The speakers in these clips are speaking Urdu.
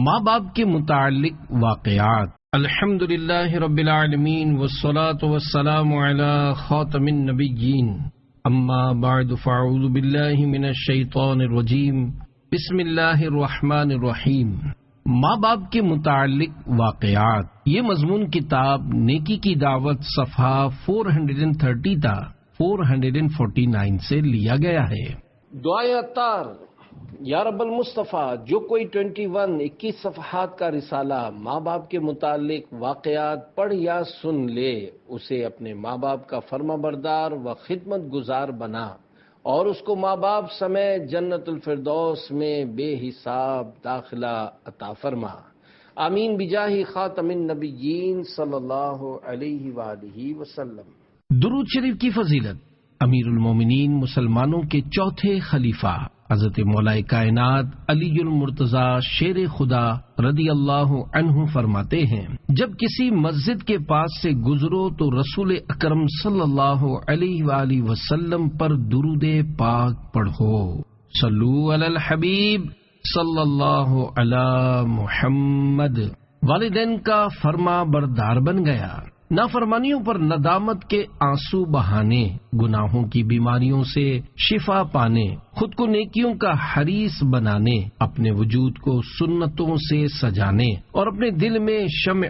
ماں باپ کے متعلق واقعات۔ الحمدللہ رب العالمین والصلاة والسلام علی خاتم النبیین، اما بعد فاعوذ باللہ من الشیطان الرجیم، بسم اللہ الرحمن الرحیم۔ ماں باپ کے متعلق واقعات، یہ مضمون کتاب نیکی کی دعوت صفحہ 430 تا 449 سے لیا گیا ہے۔ دعائیں اتار۔ یا رب المصطفیٰ، جو کوئی 21 صفحات کا رسالہ ماں باپ کے متعلق واقعات پڑھ یا سن لے، اسے اپنے ماں باپ کا فرما بردار و خدمت گزار بنا اور اس کو ماں باپ سمیت جنت الفردوس میں بے حساب داخلہ عطا فرما۔ آمین بجاہ خاتم النبیین صلی اللہ علیہ وآلہ وسلم۔ درود شریف کی فضیلت۔ امیر المومنین مسلمانوں کے چوتھے خلیفہ حضرت مولا کائنات علی المرتضیٰ شیر خدا رضی اللہ عنہ فرماتے ہیں، جب کسی مسجد کے پاس سے گزرو تو رسول اکرم صلی اللہ علیہ وآلہ وسلم پر درود پاک پڑھو۔ صلو علی الحبیب صلی اللہ علی محمد۔ والدین کا فرما بردار بن گیا، نافرمانیوں پر ندامت کے آنسو بہانے، گناہوں کی بیماریوں سے شفا پانے، خود کو نیکیوں کا حریص بنانے، اپنے وجود کو سنتوں سے سجانے اور اپنے دل میں شمع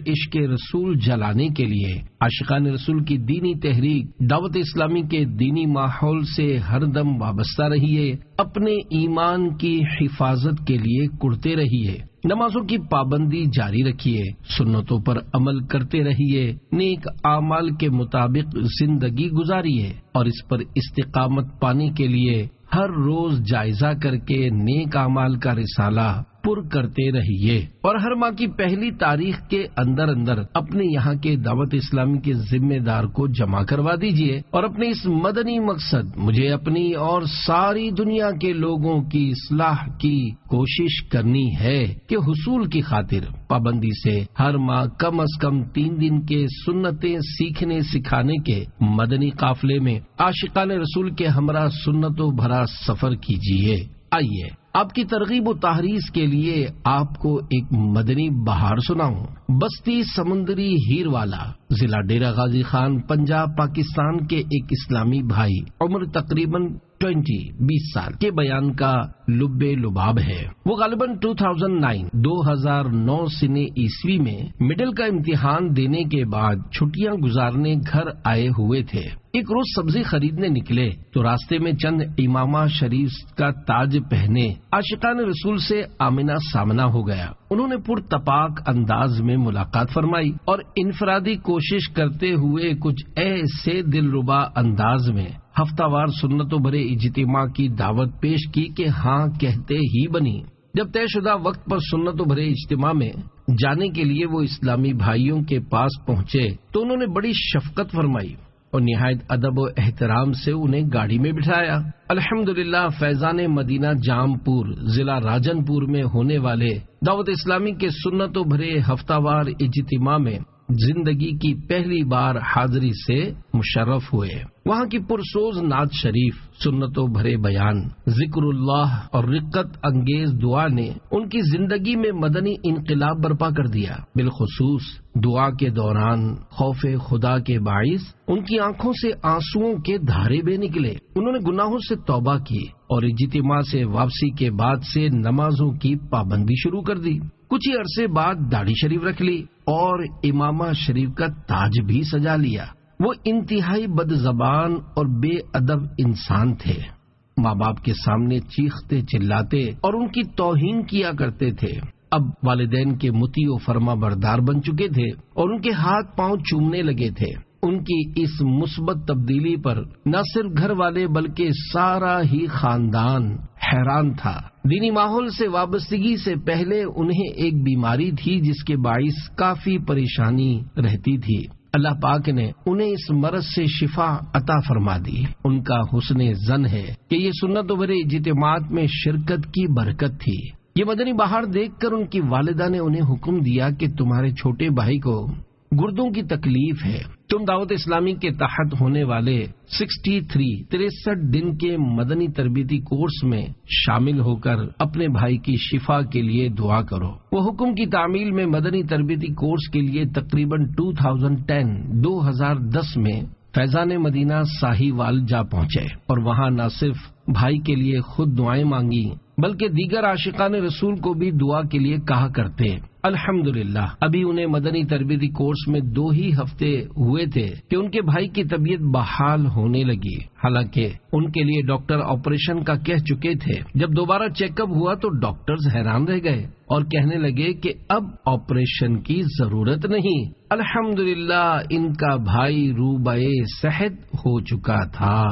عشق رسول جلانے کے لیے عاشقان رسول کی دینی تحریک دعوت اسلامی کے دینی ماحول سے ہر دم وابستہ رہیے، اپنے ایمان کی حفاظت کے لیے کڑتے رہیے، نمازوں کی پابندی جاری رکھیے، سنتوں پر عمل کرتے رہیے، نیک اعمال کے مطابق زندگی گزاریے اور اس پر استقامت پانے کے لیے ہر روز جائزہ کر کے نیک اعمال کا رسالہ پر کرتے رہیے، اور ہر ماہ کی پہلی تاریخ کے اندر اپنے یہاں کے دعوت اسلامی کے ذمہ دار کو جمع کروا دیجیے، اور اپنے اس مدنی مقصد مجھے اپنی اور ساری دنیا کے لوگوں کی اصلاح کی کوشش کرنی ہے کہ حصول کی خاطر پابندی سے ہر ماہ کم از کم 3 دن کے سنتیں سیکھنے سکھانے کے مدنی قافلے میں عاشقان رسول کے ہمراہ سنتوں بھرا سفر کیجیے۔ آئیے آپ کی ترغیب و تحریض کے لیے آپ کو ایک مدنی بہار سناؤں۔ بستی سمندری ہیر والا، ضلع ڈیرہ غازی خان، پنجاب، پاکستان کے ایک اسلامی بھائی، عمر تقریباً 20 سال کے بیان کا لب لباب ہے۔ وہ غالباً 2009 سنے عیسوی میں مڈل کا امتحان دینے کے بعد چھٹیاں گزارنے گھر آئے ہوئے تھے۔ ایک روز سبزی خریدنے نکلے تو راستے میں چند امامہ شریف کا تاج پہنے عاشقان رسول سے آمنا سامنا ہو گیا۔ انہوں نے پرتپاک انداز میں ملاقات فرمائی اور انفرادی کوشش کرتے ہوئے کچھ ایسے دلربا انداز میں ہفتہ وار سنتوں بھرے اجتماع کی دعوت پیش کی کہ ہاں کہتے ہی بنی۔ جب طے شدہ وقت پر سنتوں بھرے اجتماع میں جانے کے لیے وہ اسلامی بھائیوں کے پاس پہنچے تو انہوں نے بڑی شفقت فرمائی اور نہایت ادب و احترام سے انہیں گاڑی میں بٹھایا۔ الحمدللہ فیضان مدینہ جام پور، ضلع راجن پور میں ہونے والے دعوت اسلامی کے سنتوں بھرے ہفتہ وار اجتماع میں زندگی کی پہلی بار حاضری سے مشرف ہوئے۔ وہاں کی پرسوز نعت شریف، سنتوں بھرے بیان، ذکر اللہ اور رقت انگیز دعا نے ان کی زندگی میں مدنی انقلاب برپا کر دیا۔ بالخصوص دعا کے دوران خوف خدا کے باعث ان کی آنکھوں سے آنسوؤں کے دھارے بے نکلے۔ انہوں نے گناہوں سے توبہ کی اور اجتماع سے واپسی کے بعد سے نمازوں کی پابندی شروع کر دی۔ کچھ ہی عرصے بعد داڑھی شریف رکھ لی اور امامہ شریف کا تاج بھی سجا لیا۔ وہ انتہائی بد زبان اور بے ادب انسان تھے، ماں باپ کے سامنے چیختے چلاتے اور ان کی توہین کیا کرتے تھے۔ اب والدین کے مطیع و فرما بردار بن چکے تھے اور ان کے ہاتھ پاؤں چومنے لگے تھے۔ ان کی اس مثبت تبدیلی پر نہ صرف گھر والے بلکہ سارا ہی خاندان حیران تھا۔ دینی ماحول سے وابستگی سے پہلے انہیں ایک بیماری تھی جس کے باعث کافی پریشانی رہتی تھی۔ اللہ پاک نے انہیں اس مرض سے شفا عطا فرما دی۔ ان کا حسن ظن ہے کہ یہ سنتوں بھرے اجتماعات میں شرکت کی برکت تھی۔ یہ مدنی بہار دیکھ کر ان کی والدہ نے انہیں حکم دیا کہ تمہارے چھوٹے بھائی کو گردوں کی تکلیف ہے، تم دعوت اسلامی کے تحت ہونے والے 63 دن کے مدنی تربیتی کورس میں شامل ہو کر اپنے بھائی کی شفا کے لیے دعا کرو۔ وہ حکم کی تعمیل میں مدنی تربیتی کورس کے لیے تقریباً 2010 میں فیضان مدینہ ساہی وال جا پہنچے اور وہاں نہ صرف بھائی کے لیے خود دعائیں مانگی بلکہ دیگر عاشقان رسول کو بھی دعا کے لیے کہا کرتے۔ الحمدللہ ابھی انہیں مدنی تربیتی کورس میں 2 ہی ہفتے ہوئے تھے کہ ان کے بھائی کی طبیعت بحال ہونے لگی، حالانکہ ان کے لیے ڈاکٹر آپریشن کا کہہ چکے تھے۔ جب دوبارہ چیک اپ ہوا تو ڈاکٹرز حیران رہ گئے اور کہنے لگے کہ اب آپریشن کی ضرورت نہیں۔ الحمدللہ ان کا بھائی روبہ صحت ہو چکا تھا۔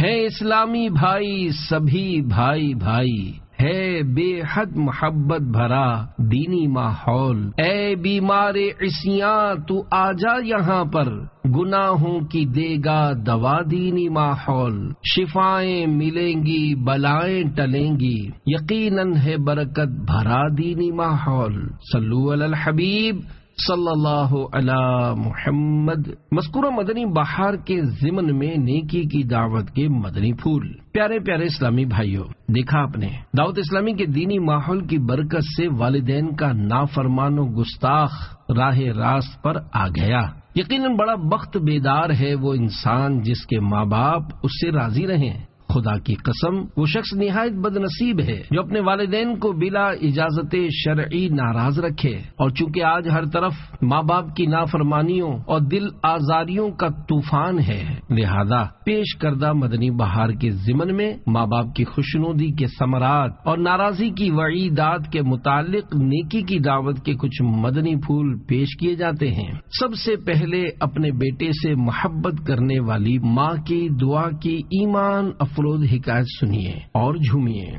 ہے اسلامی بھائی سبھی بھائی بھائی، ہے بے حد محبت بھرا دینی ماحول، اے بیمار عصیاں تو آجا یہاں پر، گناہوں کی دے گا دوا دینی ماحول، شفائیں ملیں گی بلائیں ٹلیں گی، یقیناً ہے برکت بھرا دینی ماحول۔ صلو علی الحبیب صلی اللہ علی محمد۔ مذکورہ مدنی بہار کے ضمن میں نیکی کی دعوت کے مدنی پھول۔ پیارے پیارے اسلامی بھائیوں، دیکھا آپ نے دعوت اسلامی کے دینی ماحول کی برکت سے والدین کا نافرمان و گستاخ راہ راست پر آ گیا۔ یقیناً بڑا بخت بیدار ہے وہ انسان جس کے ماں باپ اس سے راضی رہیں۔ خدا کی قسم وہ شخص نہایت بد نصیب ہے جو اپنے والدین کو بلا اجازت شرعی ناراض رکھے، اور چونکہ آج ہر طرف ماں باپ کی نافرمانیوں اور دل آزاریوں کا طوفان ہے، لہذا پیش کردہ مدنی بہار کے ضمن میں ماں باپ کی خوشنودی کے ثمرات اور ناراضی کی وعیدات کے متعلق نیکی کی دعوت کے کچھ مدنی پھول پیش کیے جاتے ہیں۔ سب سے پہلے اپنے بیٹے سے محبت کرنے والی ماں کی دعا کی ایمان افروز حکایت سنیے اور جھومیے۔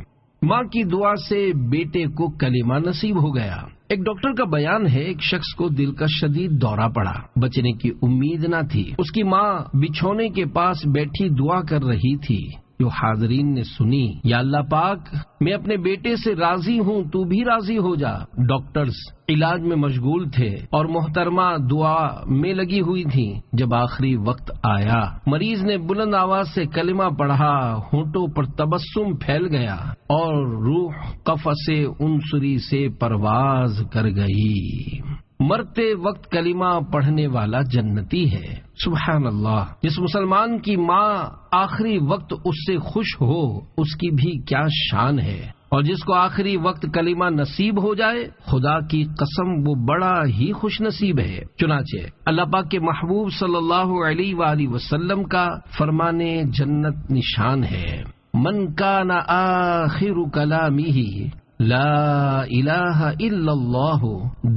ماں کی دعا سے بیٹے کو کلمہ نصیب ہو گیا۔ ایک ڈاکٹر کا بیان ہے، ایک شخص کو دل کا شدید دورہ پڑا، بچنے کی امید نہ تھی۔ اس کی ماں بچھونے کے پاس بیٹھی دعا کر رہی تھی جو حاضرین نے سنی، یا اللہ پاک میں اپنے بیٹے سے راضی ہوں، تو بھی راضی ہو جا۔ ڈاکٹرز علاج میں مشغول تھے اور محترمہ دعا میں لگی ہوئی تھی۔ جب آخری وقت آیا، مریض نے بلند آواز سے کلمہ پڑھا، ہونٹوں پر تبسم پھیل گیا اور روح قفس عنصری سے پرواز کر گئی۔ مرتے وقت کلمہ پڑھنے والا جنتی ہے۔ سبحان اللہ، جس مسلمان کی ماں آخری وقت اس سے خوش ہو اس کی بھی کیا شان ہے، اور جس کو آخری وقت کلمہ نصیب ہو جائے خدا کی قسم وہ بڑا ہی خوش نصیب ہے۔ چنانچہ اللہ پاک کے محبوب صلی اللہ علیہ وآلہ وسلم کا فرمان جنت نشان ہے، من کان آخر کلامہ لا الہ الا اللہ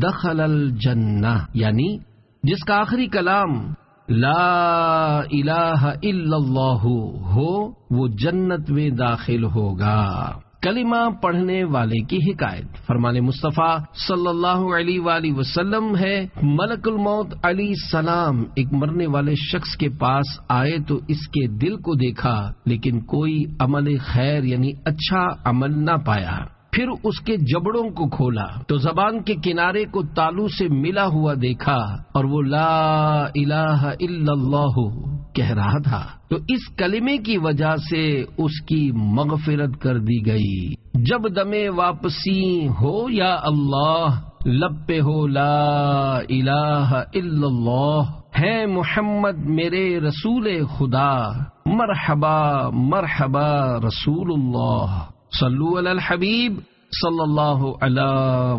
دخل الجنہ، یعنی جس کا آخری کلام لا الہ الا اللہ ہو وہ جنت میں داخل ہوگا۔ کلمہ پڑھنے والے کی حکایت، فرمان مصطفیٰ صلی اللہ علیہ وآلہ وسلم ہے، ملک الموت علیہ السلام ایک مرنے والے شخص کے پاس آئے تو اس کے دل کو دیکھا لیکن کوئی عمل خیر یعنی اچھا عمل نہ پایا۔ پھر اس کے جبڑوں کو کھولا تو زبان کے کنارے کو تالو سے ملا ہوا دیکھا اور وہ لا الہ الا اللہ کہہ رہا تھا، تو اس کلمے کی وجہ سے اس کی مغفرت کر دی گئی۔ جب دم واپسی ہو یا اللہ، لب پہ ہو لا الہ الا اللہ، ہے محمد میرے رسول خدا، مرحبا مرحبا رسول اللہ، صلو علی الحبیب صلی اللہ علی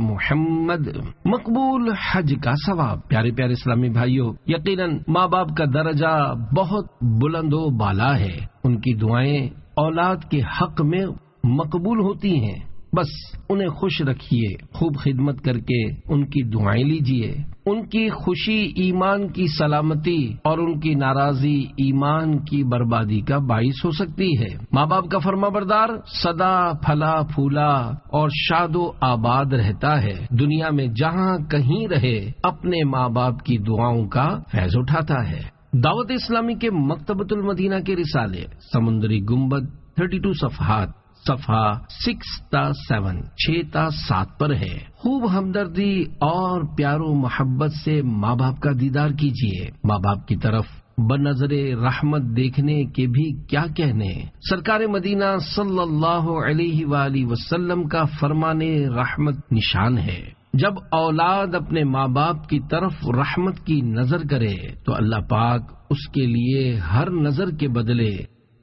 محمد۔ مقبول حج کا ثواب۔ پیارے پیارے اسلامی بھائیوں، یقیناً ماں باپ کا درجہ بہت بلند و بالا ہے، ان کی دعائیں اولاد کے حق میں مقبول ہوتی ہیں، بس انہیں خوش رکھیے، خوب خدمت کر کے ان کی دعائیں لیجیے۔ ان کی خوشی ایمان کی سلامتی اور ان کی ناراضی ایمان کی بربادی کا باعث ہو سکتی ہے۔ ماں باپ کا فرما بردار سدا پھلا پھولا اور شاد و آباد رہتا ہے، دنیا میں جہاں کہیں رہے اپنے ماں باپ کی دعاؤں کا فیض اٹھاتا ہے۔ دعوت اسلامی کے مکتبۃ المدینہ کے رسالے سمندری گنبد 32 صفحات صفحہ 6-7 پر ہے۔ خوب ہمدردی اور پیار و محبت سے ماں باپ کا دیدار کیجیے۔ ماں باپ کی طرف بنظر رحمت دیکھنے کے بھی کیا کہنے۔ سرکار مدینہ صلی اللہ علیہ وآلہ وسلم کا فرمان رحمت نشان ہے۔ جب اولاد اپنے ماں باپ کی طرف رحمت کی نظر کرے تو اللہ پاک اس کے لیے ہر نظر کے بدلے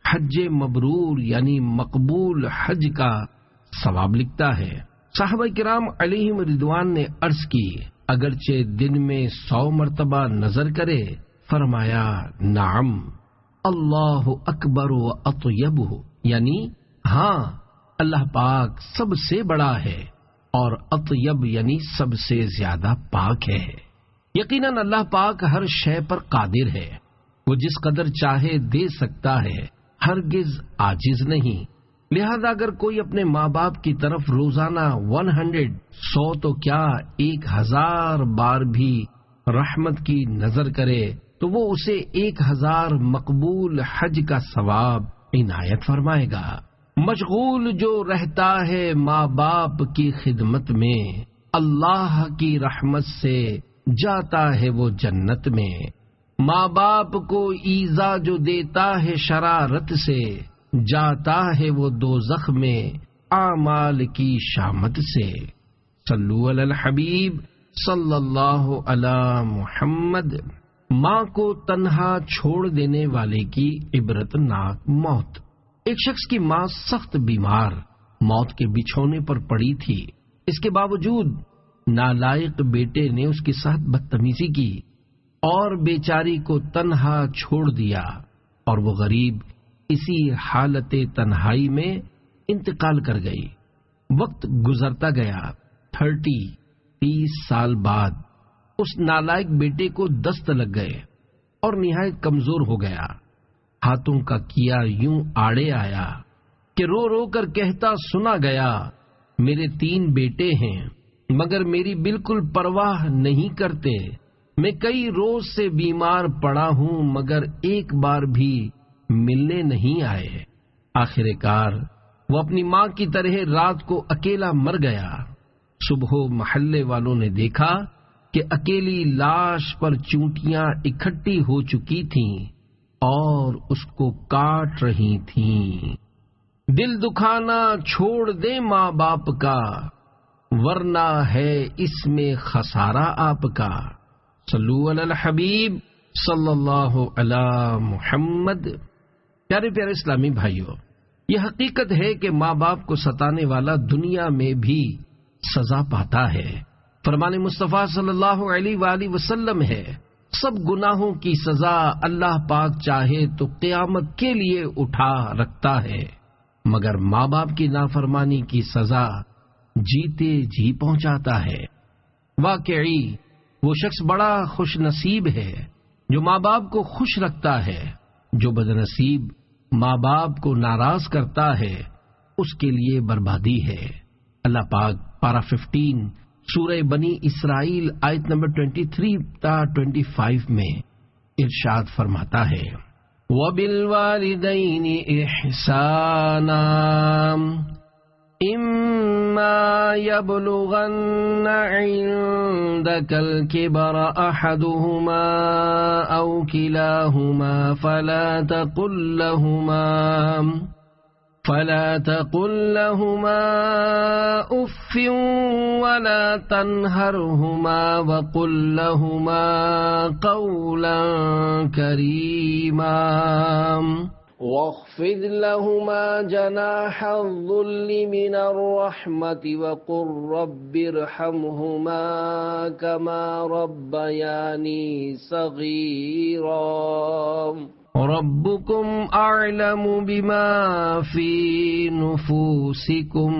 حج مبرور یعنی مقبول حج کا ثواب لکھتا ہے۔ صحابہ کرام علیہم رضوان نے عرض کی، اگرچہ دن میں 100 مرتبہ نظر کرے، فرمایا نعم اللہ اکبر و اطیب، یعنی ہاں اللہ پاک سب سے بڑا ہے اور اطیب یعنی سب سے زیادہ پاک ہے۔ یقیناً اللہ پاک ہر شے پر قادر ہے، وہ جس قدر چاہے دے سکتا ہے، ہرگز عاجز نہیں۔ لہذا اگر کوئی اپنے ماں باپ کی طرف روزانہ 100 تو کیا 1000 بار بھی رحمت کی نظر کرے تو وہ اسے 1000 مقبول حج کا ثواب عنایت فرمائے گا۔ مشغول جو رہتا ہے ماں باپ کی خدمت میں، اللہ کی رحمت سے جاتا ہے وہ جنت میں۔ ماں باپ کو ایذا جو دیتا ہے شرارت سے، جاتا ہے وہ دوزخ میں اعمال کی شامت سے۔ صلو علی الحبیب صلی اللہ علی محمد۔ ماں کو تنہا چھوڑ دینے والے کی عبرت ناک موت۔ ایک شخص کی ماں سخت بیمار موت کے بچھونے پر پڑی تھی، اس کے باوجود نالائق بیٹے نے اس کے ساتھ بدتمیزی کی اور بیچاری کو تنہا چھوڑ دیا، اور وہ غریب اسی حالت تنہائی میں انتقال کر گئی۔ وقت گزرتا گیا، 30 سال بعد اس نالائق بیٹے کو دست لگ گئے اور نہایت کمزور ہو گیا۔ ہاتھوں کا کیا یوں آڑے آیا کہ رو رو کر کہتا سنا گیا، میرے 3 بیٹے ہیں مگر میری بالکل پرواہ نہیں کرتے، میں کئی روز سے بیمار پڑا ہوں مگر ایک بار بھی ملنے نہیں آئے۔ آخر کار وہ اپنی ماں کی طرح رات کو اکیلا مر گیا۔ صبح محلے والوں نے دیکھا کہ اکیلی لاش پر چونٹیاں اکٹھی ہو چکی تھیں اور اس کو کاٹ رہی تھیں۔ دل دکھانا چھوڑ دے ماں باپ کا، ورنہ ہے اس میں خسارہ آپ کا۔ صلو علی الحبیب صلی اللہ علی محمد۔ پیارے پیارے اسلامی بھائیوں، یہ حقیقت ہے کہ ماں باپ کو ستانے والا دنیا میں بھی سزا پاتا ہے۔ فرمان مصطفیٰ صلی اللہ علیہ وآلہ وسلم ہے، سب گناہوں کی سزا اللہ پاک چاہے تو قیامت کے لیے اٹھا رکھتا ہے، مگر ماں باپ کی نافرمانی کی سزا جیتے جی پہنچاتا ہے۔ واقعی وہ شخص بڑا خوش نصیب ہے جو ماں باپ کو خوش رکھتا ہے، جو بدنصیب ماں باپ کو ناراض کرتا ہے اس کے لیے بربادی ہے۔ اللہ پاک پارہ 15 سورہ بنی اسرائیل آیت نمبر 23 تا 25 میں ارشاد فرماتا ہے، وَبِالْوَالِدَيْنِ إِحْسَانًا إِمَّا يَبْلُغَنَّ عِندَكَ الْكِبَرَ أَحَدُهُمَا أَوْ كِلَاهُمَا فلا تقل لهما اف ولا تنهرهما وقل لهما قولا كريما واخفض لهما جناح الذل من الرحمة وقل رب ارحمهما كما ربياني صغيرا ربکم اعلم بما فی نفوسکم۔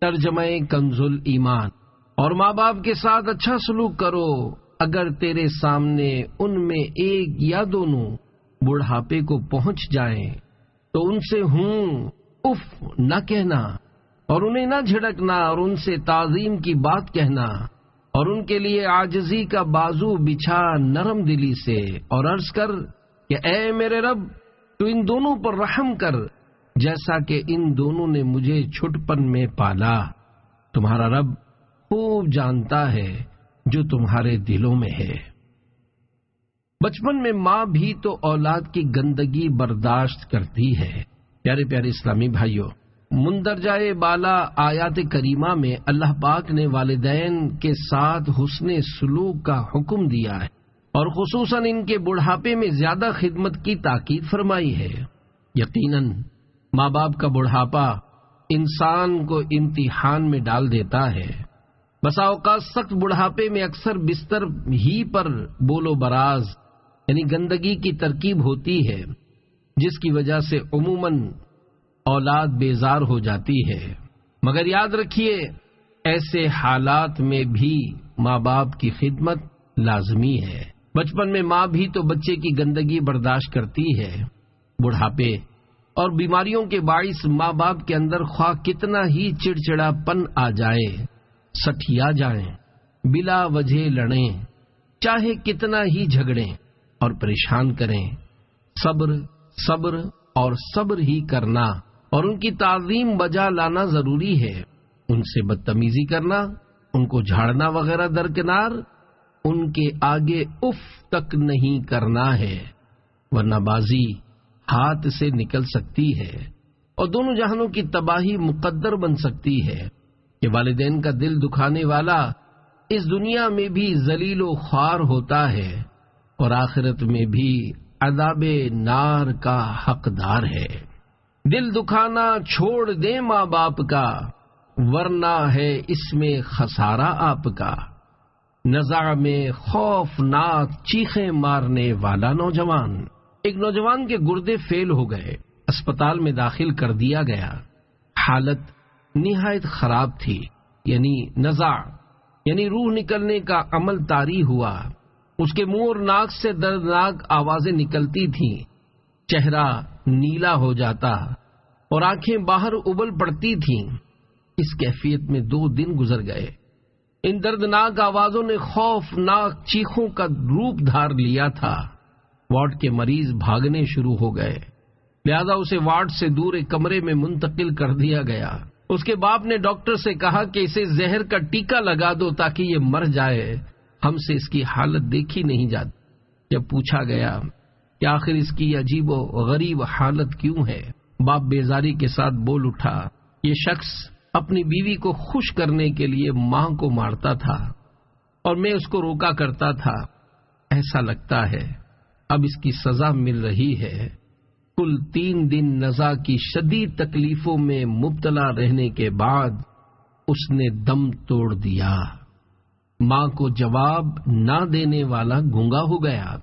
ترجمہ کنز الایمان۔ اور ماں باپ کے ساتھ اچھا سلوک کرو اگر تیرے سامنے ان میں ایک یا دونوں بڑھاپے کو پہنچ جائیں تو ان سے اف نہ کہنا اور انہیں نہ جھڑکنا اور ان سے تعظیم کی بات کہنا اور ان کے لیے عاجزی کا بازو بچھا نرم دلی سے اور عرض کر کہ اے میرے رب تو ان دونوں پر رحم کر جیسا کہ ان دونوں نے مجھے چھٹپن میں پالا۔ تمہارا رب خوب جانتا ہے جو تمہارے دلوں میں ہے۔ بچپن میں ماں بھی تو اولاد کی گندگی برداشت کرتی ہے۔ پیارے پیارے اسلامی بھائیوں، مندرجہ بالا آیات کریمہ میں اللہ پاک نے والدین کے ساتھ حسن سلوک کا حکم دیا ہے اور خصوصاً ان کے بڑھاپے میں زیادہ خدمت کی تاکید فرمائی ہے۔ یقیناً ماں باپ کا بڑھاپا انسان کو امتحان میں ڈال دیتا ہے۔ بسا اوقات سخت بڑھاپے میں اکثر بستر ہی پر بول و براز یعنی گندگی کی ترکیب ہوتی ہے، جس کی وجہ سے عموماً اولاد بیزار ہو جاتی ہے۔ مگر یاد رکھیے، ایسے حالات میں بھی ماں باپ کی خدمت لازمی ہے۔ بچپن میں ماں بھی تو بچے کی گندگی برداشت کرتی ہے۔ بڑھاپے اور بیماریوں کے باعث ماں باپ کے اندر خواہ کتنا ہی چڑچڑا پن آ جائے، سٹھیا جائیں، بلا وجہ لڑیں، چاہے کتنا ہی جھگڑیں اور پریشان کریں، صبر اور صبر ہی کرنا اور ان کی تعظیم بجا لانا ضروری ہے۔ ان سے بدتمیزی کرنا، ان کو جھاڑنا وغیرہ درکنار، ان کے آگے اف تک نہیں کرنا ہے، ورنہ بازی ہاتھ سے نکل سکتی ہے اور دونوں جہانوں کی تباہی مقدر بن سکتی ہے۔ کہ والدین کا دل دکھانے والا اس دنیا میں بھی ذلیل و خوار ہوتا ہے اور آخرت میں بھی عذاب نار کا حقدار ہے۔ دل دکھانا چھوڑ دیں ماں باپ کا، ورنہ ہے اس میں خسارہ آپ کا۔ نزاع میں خوفناک چیخیں مارنے والا نوجوان۔ ایک نوجوان کے گردے فیل ہو گئے، اسپتال میں داخل کر دیا گیا۔ حالت نہایت خراب تھی، یعنی نزاع یعنی روح نکلنے کا عمل طاری ہوا۔ اس کے منہ اور ناک سے دردناک آوازیں نکلتی تھیں، چہرہ نیلا ہو جاتا اور آنکھیں باہر ابل پڑتی تھیں۔ اس کیفیت میں 2 دن گزر گئے۔ ان دردناک آوازوں نے خوفناک چیخوں کا روپ دھار لیا تھا۔ وارڈ کے مریض بھاگنے شروع ہو گئے، لہذا اسے وارڈ سے دور ایک کمرے میں منتقل کر دیا گیا۔ اس کے باپ نے ڈاکٹر سے کہا کہ اسے زہر کا ٹیکہ لگا دو تاکہ یہ مر جائے، ہم سے اس کی حالت دیکھی نہیں جاتی۔ جب پوچھا گیا کہ آخر اس کی عجیب و غریب حالت کیوں ہے، باپ بیزاری کے ساتھ بول اٹھا، یہ شخص اپنی بیوی کو خوش کرنے کے لیے ماں کو مارتا تھا اور میں اس کو روکا کرتا تھا۔ ایسا لگتا ہے اب اس کی سزا مل رہی ہے۔ کل 3 دن نزا کی شدید تکلیفوں میں مبتلا رہنے کے بعد اس نے دم توڑ دیا۔ ماں کو جواب نہ دینے والا گونگا ہو گیا۔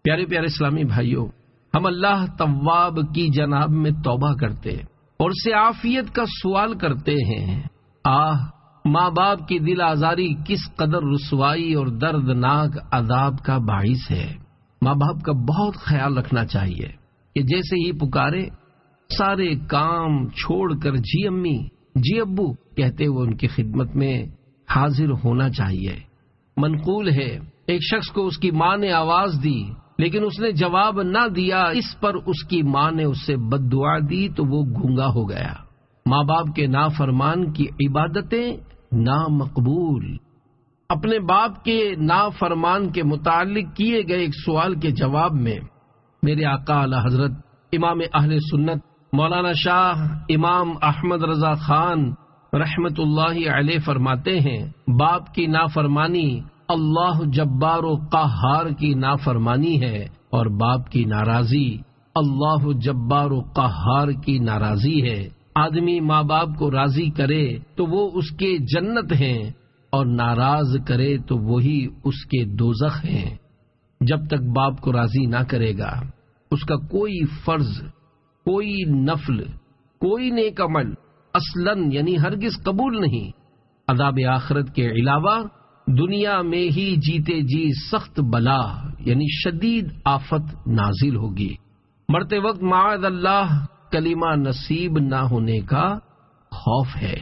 پیارے پیارے اسلامی بھائیوں، ہم اللہ تواب کی جناب میں توبہ کرتے اور اس سے عافیت کا سوال کرتے ہیں۔ ماں باپ کی دل آزاری کس قدر رسوائی اور دردناک عذاب کا باعث ہے۔ ماں باپ کا بہت خیال رکھنا چاہیے کہ جیسے ہی پکارے سارے کام چھوڑ کر جی امی جی ابو کہتے ہوئے ان کی خدمت میں حاضر ہونا چاہیے۔ منقول ہے ایک شخص کو اس کی ماں نے آواز دی لیکن اس نے جواب نہ دیا، اس پر اس کی ماں نے اس سے بد دعا دی تو وہ گونگا ہو گیا۔ ماں باپ کے نافرمان کی عبادتیں نامقبول۔ اپنے باپ کے نافرمان کے متعلق کیے گئے ایک سوال کے جواب میں میرے آقا اعلی حضرت امام اہل سنت مولانا شاہ امام احمد رضا خان رحمت اللہ علیہ فرماتے ہیں، باپ کی نافرمانی اللہ جبار و قہار کی نافرمانی ہے اور باپ کی ناراضی اللہ جبار و قہار کی ناراضی ہے۔ آدمی ماں باپ کو راضی کرے تو وہ اس کے جنت ہیں اور ناراض کرے تو وہی اس کے دوزخ ہیں۔ جب تک باپ کو راضی نہ کرے گا اس کا کوئی فرض، کوئی نفل، کوئی نیک عمل اصلاً یعنی ہرگز قبول نہیں۔ عذاب آخرت کے علاوہ دنیا میں ہی جیتے جی سخت بلا یعنی شدید آفت نازل ہوگی۔ مرتے وقت معاذ اللہ کلمہ نصیب نہ ہونے کا خوف ہے۔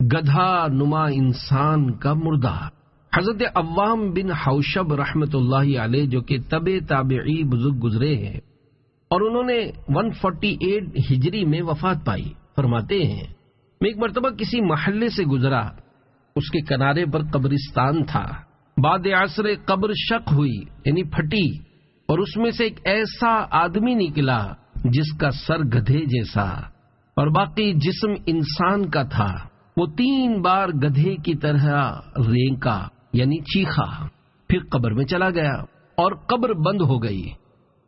گدھا نما انسان کا مردہ۔ حضرت عوام بن حوشب رحمت اللہ علیہ جو کہ تابعی بزرگ گزرے ہیں اور انہوں نے 148 ہجری میں وفات پائی۔ فرماتے ہیں میں ایک مرتبہ کسی محلے سے گزرا، اس کے کنارے پر قبرستان تھا۔ بعد عصر قبر شق ہوئی یعنی پھٹی، اور اس میں سے ایک ایسا آدمی نکلا جس کا سر گدھے جیسا اور باقی جسم انسان کا تھا۔ وہ 3 بار گدھے کی طرح رینکا یعنی چیخا، پھر قبر میں چلا گیا اور قبر بند ہو گئی۔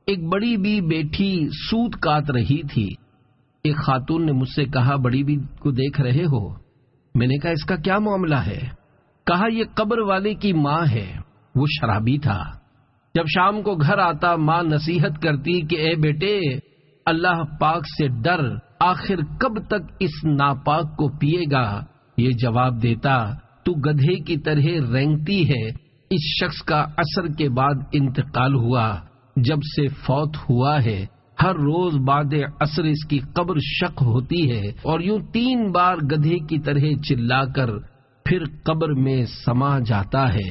ایک بڑی بی بیٹھی سوت کاٹ رہی تھی۔ ایک خاتون نے مجھ سے کہا بڑی بی کو دیکھ رہے ہو؟ میں نے کہا اس کا کیا معاملہ ہے؟ کہا یہ قبر والے کی ماں ہے، وہ شرابی تھا۔ جب شام کو گھر آتا ماں نصیحت کرتی کہ اے بیٹے اللہ پاک سے ڈر، آخر کب تک اس ناپاک کو پیے گا؟ یہ جواب دیتا تو گدھے کی طرح رینگتی ہے۔ اس شخص کا عصر کے بعد انتقال ہوا، جب سے فوت ہوا ہے ہر روز بعد عصر اس کی قبر شق ہوتی ہے اور یوں 3 بار گدھے کی طرح چلا کر پھر قبر میں سما جاتا ہے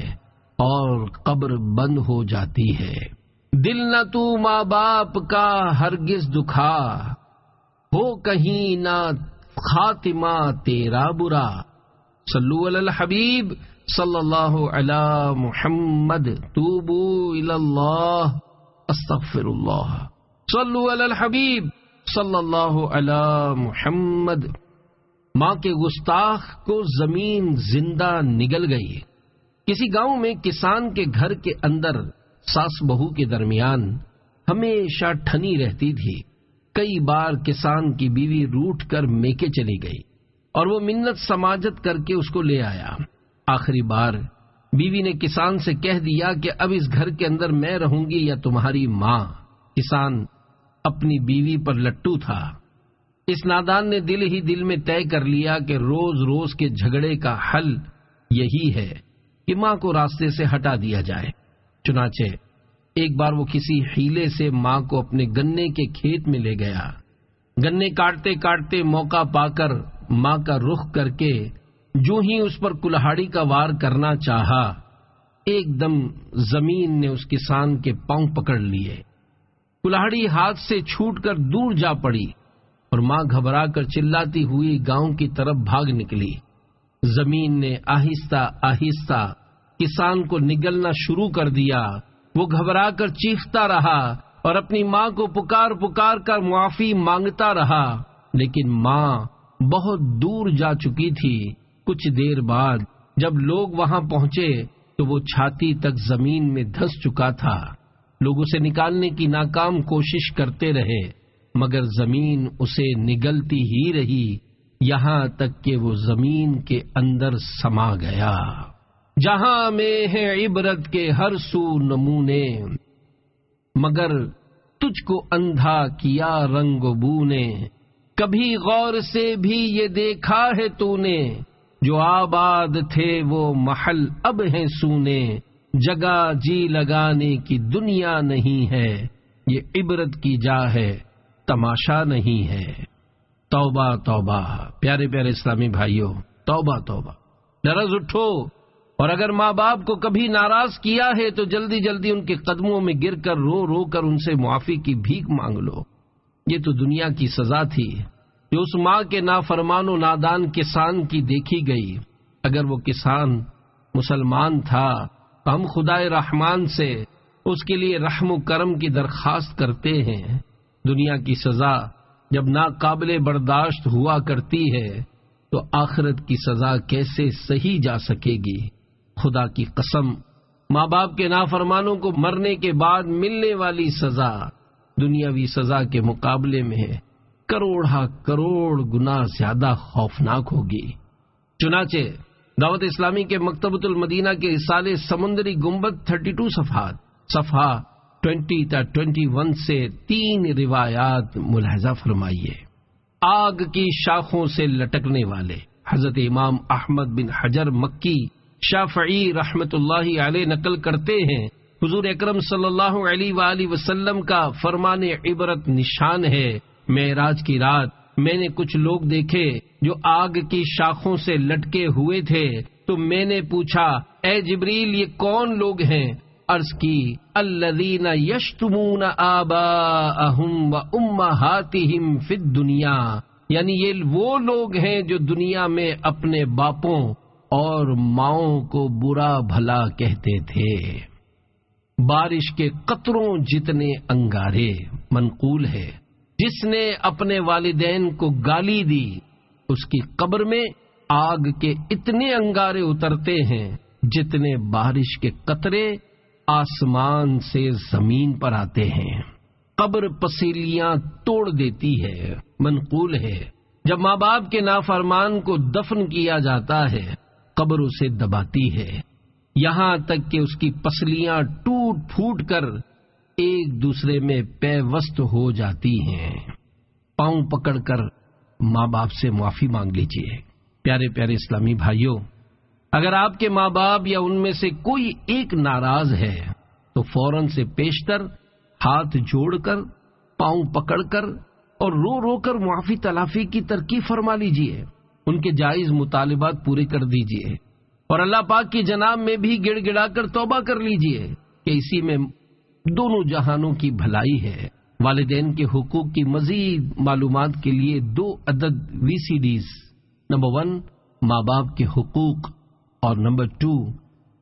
اور قبر بند ہو جاتی ہے۔ دل نہ تو ماں باپ کا ہرگز دکھا، ہو کہیں نہ خاتمہ تیرا برا۔ صلو علی الحبیب صلی اللہ علی محمد، توبو الی اللہ استغفر اللہ۔ صلو علی الحبیب صلی اللہ علی محمد۔ ماں کے گستاخ کو زمین زندہ نگل گئی۔ کسی گاؤں میں کسان کے گھر کے اندر ساس بہو کے درمیان ہمیشہ ٹھنی رہتی تھی۔ کئی بار کسان کی بیوی روٹھ کر میکے چلی گئی اور وہ منت سماجت کر کے اس کو لے آیا۔ آخری بار بیوی نے کسان سے کہہ دیا کہ اب اس گھر کے اندر میں رہوں گی یا تمہاری ماں۔ کسان اپنی بیوی پر لٹو تھا۔ اس نادان نے دل ہی دل میں طے کر لیا کہ روز روز کے جھگڑے کا حل یہی ہے کہ ماں کو راستے سے ہٹا دیا جائے۔ چنانچہ ایک بار وہ کسی حیلے سے ماں کو اپنے گنے کے کھیت میں لے گیا۔ گنے کاٹتے کاٹتے موقع پا کر ماں کا رخ کر کے جو ہی اس پر کلہاڑی کا وار کرنا چاہا، ایک دم زمین نے اس کسان کے پاؤں پکڑ لیے۔ کلہاڑی ہاتھ سے چھوٹ کر دور جا پڑی اور ماں گھبرا کر چلاتی ہوئی گاؤں کی طرف بھاگ نکلی۔ زمین نے آہستہ آہستہ کسان کو نگلنا شروع کر دیا۔ وہ گھبرا کر چیختا رہا اور اپنی ماں کو پکار پکار کر معافی مانگتا رہا، لیکن ماں بہت دور جا چکی تھی۔ کچھ دیر بعد جب لوگ وہاں پہنچے تو وہ چھاتی تک زمین میں دھس چکا تھا۔ لوگ اسے نکالنے کی ناکام کوشش کرتے رہے مگر زمین اسے نگلتی ہی رہی، یہاں تک کہ وہ زمین کے اندر سما گیا۔ جہاں میں ہے عبرت کے ہر سو نمونے، مگر تجھ کو اندھا کیا رنگ و بو نے۔ کبھی غور سے بھی یہ دیکھا ہے تو نے، جو آباد تھے وہ محل اب ہیں سونے۔ جگہ جی لگانے کی دنیا نہیں ہے، یہ عبرت کی جا ہے تماشا نہیں ہے۔ توبہ توبہ پیارے پیارے اسلامی بھائیوں، توبہ توبہ، لرز اٹھو، اور اگر ماں باپ کو کبھی ناراض کیا ہے تو جلدی جلدی ان کے قدموں میں گر کر رو رو کر ان سے معافی کی بھیک مانگ لو۔ یہ تو دنیا کی سزا تھی جو اس ماں کے نافرمان و نادان کسان کی دیکھی گئی۔ اگر وہ کسان مسلمان تھا تو ہم خدائے رحمان سے اس کے لیے رحم و کرم کی درخواست کرتے ہیں۔ دنیا کی سزا جب ناقابل برداشت ہوا کرتی ہے تو آخرت کی سزا کیسے سہی جا سکے گی؟ خدا کی قسم، ماں باپ کے نافرمانوں کو مرنے کے بعد ملنے والی سزا دنیاوی سزا کے مقابلے میں کروڑا کروڑ گنا زیادہ خوفناک ہوگی۔ چنانچہ دعوت اسلامی کے مکتبۃ المدینہ کے رسالے سمندری گنبد 32 صفحات، صفحہ 20 تا 21 سے 3 روایات ملاحظہ فرمائیے۔ آگ کی شاخوں سے لٹکنے والے، حضرت امام احمد بن حجر مکی شافعی رحمت اللہ علیہ نقل کرتے ہیں، حضور اکرم صلی اللہ علیہ وآلہ وسلم کا فرمان عبرت نشان ہے۔ معراج کی رات میں نے کچھ لوگ دیکھے جو آگ کی شاخوں سے لٹکے ہوئے تھے، تو میں نے پوچھا اے جبریل یہ کون لوگ ہیں؟ عرض کی الذین یشتمون آباءہم و امہاتہم فی الدنیا، یعنی یہ وہ لوگ ہیں جو دنیا میں اپنے باپوں اور ماؤں کو برا بھلا کہتے تھے۔ بارش کے قطروں جتنے انگارے، منقول ہے جس نے اپنے والدین کو گالی دی اس کی قبر میں آگ کے اتنے انگارے اترتے ہیں جتنے بارش کے قطرے آسمان سے زمین پر آتے ہیں۔ قبر پسیلیاں توڑ دیتی ہے، منقول ہے جب ماں باپ کے نافرمان کو دفن کیا جاتا ہے قبر اسے دباتی ہے، یہاں تک کہ اس کی پسلیاں ٹوٹ پھوٹ کر ایک دوسرے میں پیوست ہو جاتی ہیں۔ پاؤں پکڑ کر ماں باپ سے معافی مانگ لیجیے۔ پیارے پیارے اسلامی بھائیوں، اگر آپ کے ماں باپ یا ان میں سے کوئی ایک ناراض ہے تو فوراً سے پیشتر ہاتھ جوڑ کر، پاؤں پکڑ کر اور رو رو کر معافی تلافی کی ترکیب فرما لیجیے، ان کے جائز مطالبات پورے کر دیجیے اور اللہ پاک کی جناب میں بھی گڑ گڑا کر توبہ کر لیجیے کہ اسی میں دونوں جہانوں کی بھلائی ہے۔ والدین کے حقوق کی مزید معلومات کے لیے 2 عدد VCDs، نمبر 1 ماں باپ کے حقوق اور نمبر 2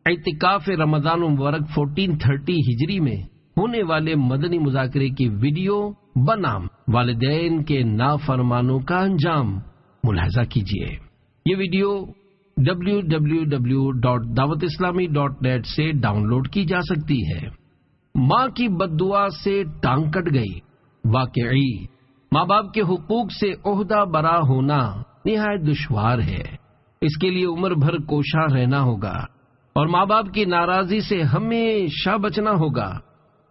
اعتکاف رمضان المبارک 1430 ہجری میں ہونے والے مدنی مذاکرے کی ویڈیو بنام والدین کے نافرمانوں کا انجام ملاحظہ کیجیے۔ یہ ویڈیو www.dawatislami.net سے ڈاؤن لوڈ کی جا سکتی ہے۔ ماں کی بددعا سے ٹانگ کٹ گئی۔ واقعی ماں باپ کے حقوق سے عہدہ برا ہونا نہایت دشوار ہے، اس کے لیے عمر بھر کوشاں رہنا ہوگا اور ماں باپ کی ناراضی سے ہمیشہ بچنا ہوگا۔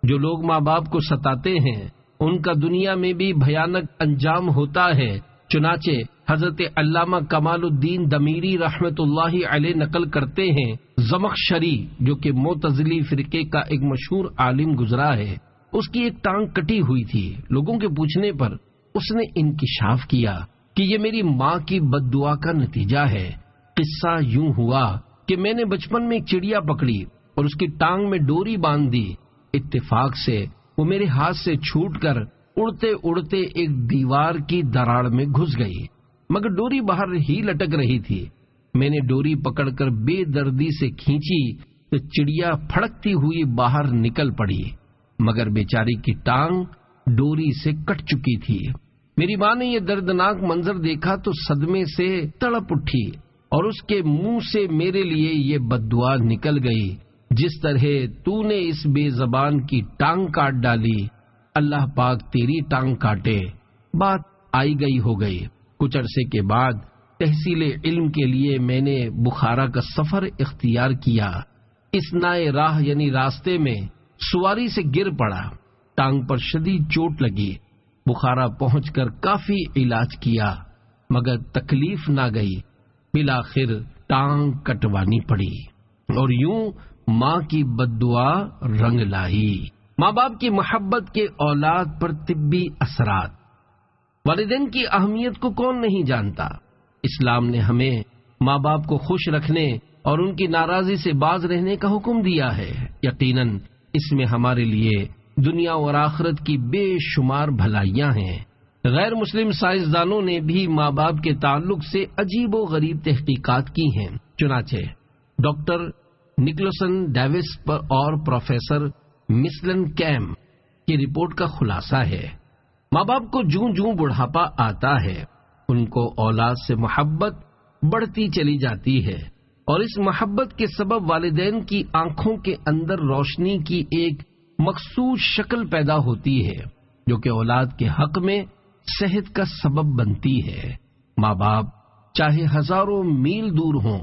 جو لوگ ماں باپ کو ستاتے ہیں ان کا دنیا میں بھی بھیانک انجام ہوتا ہے، چنانچہ حضرت علامہ کمال الدین دمیری رحمت اللہ علیہ نقل کرتے ہیں، زمخشری جو کہ معتزلی فرقے کا ایک مشہور عالم گزرا ہے، اس کی ایک ٹانگ کٹی ہوئی تھی۔ لوگوں کے پوچھنے پر اس نے انکشاف کیا کہ یہ میری ماں کی بد دعا کا نتیجہ ہے۔ قصہ یوں ہوا کہ میں نے بچپن میں ایک چڑیا پکڑی اور اس کی ٹانگ میں ڈوری باندھ دی، اتفاق سے وہ میرے ہاتھ سے چھوٹ کر اڑتے اڑتے ایک دیوار کی دراڑ میں گھس گئی، مگر ڈوری باہر ہی لٹک رہی تھی۔ میں نے ڈوری پکڑ کر بے دردی سے کھینچی تو چڑیا پھڑکتی ہوئی باہر نکل پڑی، مگر بیچاری کی ٹانگ ڈوری سے کٹ چکی تھی۔ میری ماں نے یہ دردناک منظر دیکھا تو صدمے سے تڑپ اٹھی اور اس کے منہ سے میرے لیے یہ بددعا نکل گئی، جس طرح تو نے اس بے زبان کی ٹانگ کاٹ ڈالی، اللہ پاک تیری ٹانگ کاٹے۔ بات آئی گئی ہو گئی۔ کچھ عرصے کے بعد تحصیل علم کے لیے میں نے بخارا کا سفر اختیار کیا۔ اثنائے راہ یعنی راستے میں سواری سے گر پڑا، ٹانگ پر شدید چوٹ لگی۔ بخارا پہنچ کر کافی علاج کیا مگر تکلیف نہ گئی، بالآخر ٹانگ کٹوانی پڑی اور یوں ماں کی بددعا رنگ لائی۔ ماں باپ کی محبت کے اولاد پر طبی اثرات۔ والدین کی اہمیت کو کون نہیں جانتا؟ اسلام نے ہمیں ماں باپ کو خوش رکھنے اور ان کی ناراضی سے باز رہنے کا حکم دیا ہے۔ یقیناً اس میں ہمارے لیے دنیا اور آخرت کی بے شمار بھلائیاں ہیں۔ غیر مسلم سائنسدانوں نے بھی ماں باپ کے تعلق سے عجیب و غریب تحقیقات کی ہیں۔ چنانچہ ڈاکٹر نکلسن ڈیوس اور پروفیسر مسلن کیم کی رپورٹ کا خلاصہ ہے، ماں باپ کو جوں جوں بڑھاپا آتا ہے ان کو اولاد سے محبت بڑھتی چلی جاتی ہے اور اس محبت کے سبب والدین کی آنکھوں کے اندر روشنی کی ایک مخصوص شکل پیدا ہوتی ہے جو کہ اولاد کے حق میں صحت کا سبب بنتی ہے۔ ماں باپ چاہے ہزاروں میل دور ہوں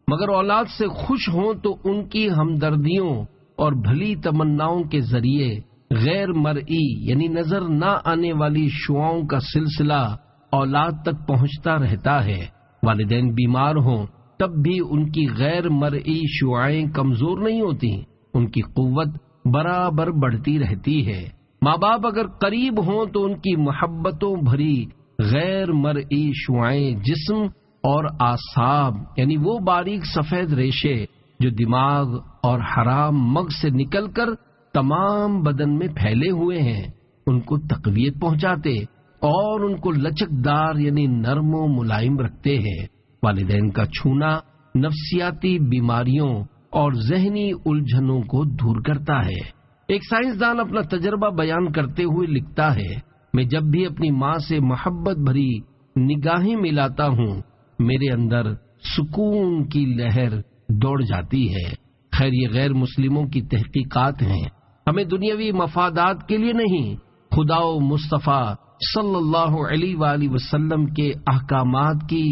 مگر اولاد سے خوش ہوں تو ان کی ہمدردیوں اور بھلی تمناؤں کے ذریعے غیر مرئی یعنی نظر نہ آنے والی شعاؤں کا سلسلہ اولاد تک پہنچتا رہتا ہے۔ والدین بیمار ہوں تب بھی ان کی غیر مرئی شعائیں کمزور نہیں ہوتی، ان کی قوت برابر بڑھتی رہتی ہے۔ ماں باپ اگر قریب ہوں تو ان کی محبتوں بھری غیر مرئی شعائیں جسم اور اعصاب یعنی وہ باریک سفید ریشے جو دماغ اور حرام مغز سے نکل کر تمام بدن میں پھیلے ہوئے ہیں ان کو تقویت پہنچاتے اور ان کو لچکدار یعنی نرم و ملائم رکھتے ہیں۔ والدین کا چھونا نفسیاتی بیماریوں اور ذہنی الجھنوں کو دور کرتا ہے۔ ایک سائنسدان اپنا تجربہ بیان کرتے ہوئے لکھتا ہے، میں جب بھی اپنی ماں سے محبت بھری نگاہیں ملاتا ہوں میرے اندر سکون کی لہر دوڑ جاتی ہے۔ خیر یہ غیر مسلموں کی تحقیقات ہیں، ہمیں دنیاوی مفادات کے لیے نہیں، خدا و مصطفیٰ صلی اللہ علیہ وآلہ وسلم کے احکامات کی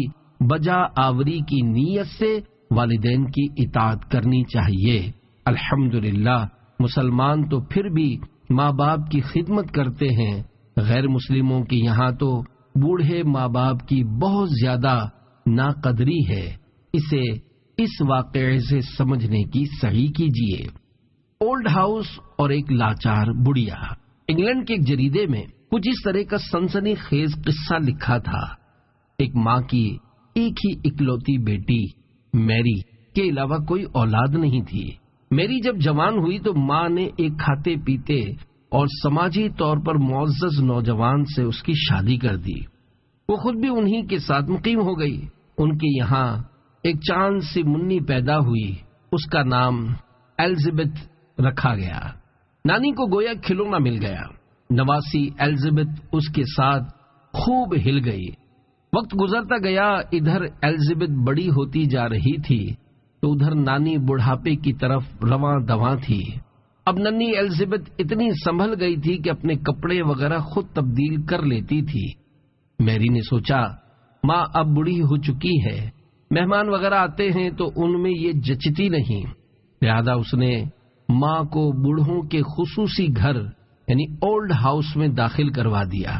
بجا آوری کی نیت سے والدین کی اطاعت کرنی چاہیے۔ الحمدللہ مسلمان تو پھر بھی ماں باپ کی خدمت کرتے ہیں، غیر مسلموں کے یہاں تو بوڑھے ماں باپ کی بہت زیادہ ناقدری ہے۔ اسے اس واقعے سے سمجھنے کی سعی کیجیے۔ اولڈ ہاؤس اور ایک لاچار بڑھیا۔ انگلینڈ کے ایک جریدے میں کچھ اس طرح کا سنسنی خیز قصہ لکھا تھا۔ ایک ماں کی ایک ہی اکلوتی بیٹی میری کے علاوہ کوئی اولاد نہیں تھی۔ میری جب جوان ہوئی تو ماں نے ایک کھاتے پیتے اور سماجی طور پر معزز نوجوان سے اس کی شادی کر دی۔ وہ خود بھی انہی کے ساتھ مقیم ہو گئی۔ ان کے یہاں ایک چاند سی منی پیدا ہوئی، اس کا نام ایلزبتھ رکھا گیا۔ نانی کو گویا کھلونا مل گیا۔ نواسی ایلزبتھ اس کے ساتھ خوب ہل گئی۔ وقت گزرتا گیا، ادھر ایلزبتھ بڑی ہوتی جا رہی تھی تو ادھر نانی بڑھاپے کی طرف رواں دواں تھی۔ اب ننھی ایلزبتھ اتنی سنبھل گئی تھی کہ اپنے کپڑے وغیرہ خود تبدیل کر لیتی تھی۔ میری نے سوچا ماں اب بوڑھی ہو چکی ہے، مہمان وغیرہ آتے ہیں تو ان میں یہ جچتی نہیں، لہذا اس نے ماں کو بوڑھوں کے خصوصی گھر یعنی اولڈ ہاؤس میں داخل کروا دیا۔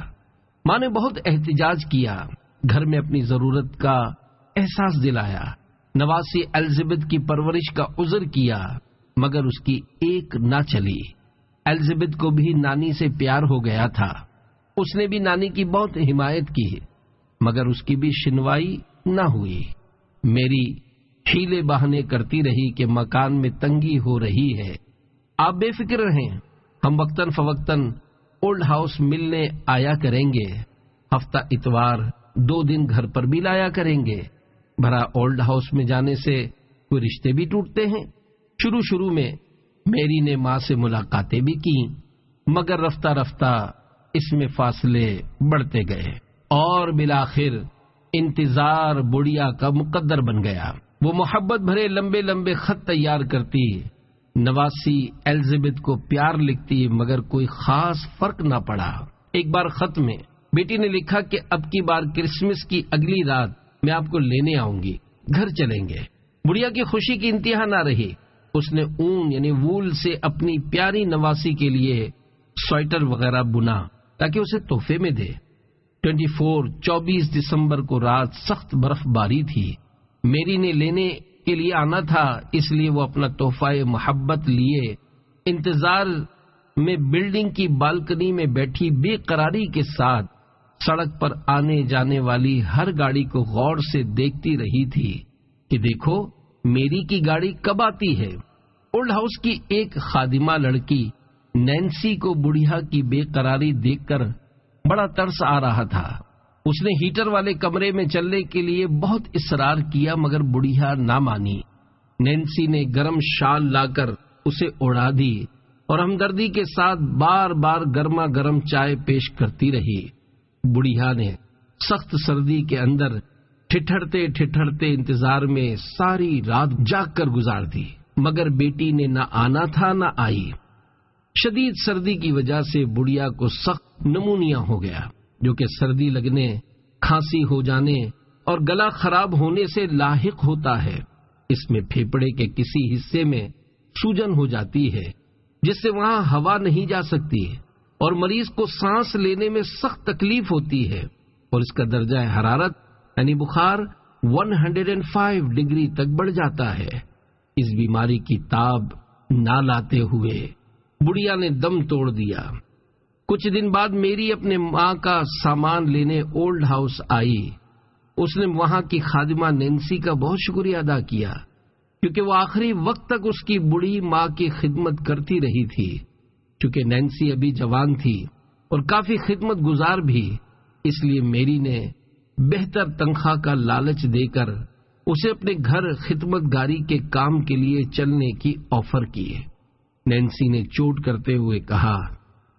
ماں نے بہت احتجاج کیا، گھر میں اپنی ضرورت کا احساس دلایا، نواسی ایلزبتھ کی پرورش کا عذر کیا، مگر اس کی ایک نہ چلی۔ ایلزبتھ کو بھی نانی سے پیار ہو گیا تھا، اس نے بھی نانی کی بہت حمایت کی، مگر اس کی بھی شنوائی نہ ہوئی۔ میری حیلے بہانے کرتی رہی کہ مکان میں تنگی ہو رہی ہے، آپ بے فکر رہیں، ہم وقتاً فوقتاً اولڈ ہاؤس ملنے آیا کریں گے، ہفتہ اتوار 2 دن گھر پر بھی لایا کریں گے۔ بھلا اولڈ ہاؤس میں جانے سے کوئی رشتے بھی ٹوٹتے ہیں؟ شروع میں میری نے ماں سے ملاقاتیں بھی کی، مگر رفتہ رفتہ اس میں فاصلے بڑھتے گئے اور بالآخر انتظار بڑھیا کا مقدر بن گیا۔ وہ محبت بھرے لمبے لمبے خط تیار کرتی، نواسی ایلزبتھ کو پیار لکھتی، مگر کوئی خاص فرق نہ پڑا۔ ایک بار خط میں بیٹی نے لکھا کہ اب کی بار کرسمس کی اگلی رات میں آپ کو لینے آؤں گی، گھر چلیں گے۔ بڑھیا کی خوشی کی انتہا نہ رہی، اس نے اون یعنی وول سے اپنی پیاری نواسی کے لیے سویٹر وغیرہ بنا تاکہ اسے تحفے میں دے۔ 24 دسمبر کو رات سخت برف باری تھی، میری نے لینے کے لیے آنا تھا، اس لیے وہ اپنا تحفہ محبت لیے انتظار میں بلڈنگ کی بالکنی میں بیٹھی بے قراری کے ساتھ سڑک پر آنے جانے والی ہر گاڑی کو غور سے دیکھتی رہی تھی کہ دیکھو میری کی گاڑی کب آتی ہے۔ اولڈ ہاؤس کی ایک خادمہ لڑکی نینسی کو بڑھیا کی بے قراری دیکھ کر بڑا ترس آ رہا تھا۔ اس نے ہیٹر والے کمرے میں چلنے کے لیے بہت اصرار کیا، مگر بڑھیا نہ مانی۔ نینسی نے گرم شال لا کر اسے اڑا دی اور ہمدردی کے ساتھ بار بار گرما گرم چائے پیش کرتی رہی۔ بڑھیا نے سخت سردی کے اندر ٹھٹھرتے ٹھٹھرتے انتظار میں ساری رات جاگ کر گزار دی، مگر بیٹی نے نہ آنا تھا نہ آئی۔ شدید سردی کی وجہ سے بڑھیا کو سخت نمونیا ہو گیا، جو کہ سردی لگنے، کھانسی ہو جانے اور گلا خراب ہونے سے لاحق ہوتا ہے۔ اس میں پھیپڑے کے کسی حصے میں سوجن ہو جاتی ہے، جس سے وہاں ہوا نہیں جا سکتی اور مریض کو سانس لینے میں سخت تکلیف ہوتی ہے، اور اس کا درجہ حرارت یعنی بخار 105 ڈگری تک بڑھ جاتا ہے۔ اس بیماری کی تاب نہ لاتے ہوئے بڑھیا نے دم توڑ دیا۔ کچھ دن بعد میری اپنے ماں کا سامان لینے اولڈ ہاؤس آئی۔ اس نے وہاں کی خادمہ نینسی کا بہت شکریہ ادا کیا کیونکہ وہ آخری وقت تک اس کی بوڑھی ماں کی خدمت کرتی رہی تھی۔ چونکہ نینسی ابھی جوان تھی اور کافی خدمت گزار بھی، اس لیے میری نے بہتر تنخواہ کا لالچ دے کر اسے اپنے گھر خدمت گاری کے کام کے لیے چلنے کی آفر کی۔ نینسی نے چوٹ کرتے ہوئے کہا،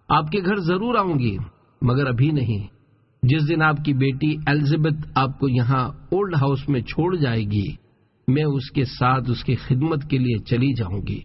آپ کے گھر ضرور آؤں گی، مگر ابھی نہیں۔ جس دن آپ کی بیٹی الزبتھ آپ کو یہاں اولڈ ہاؤس میں چھوڑ جائے گی، میں اس کے ساتھ اس کی خدمت کے لیے چلی جاؤں گی۔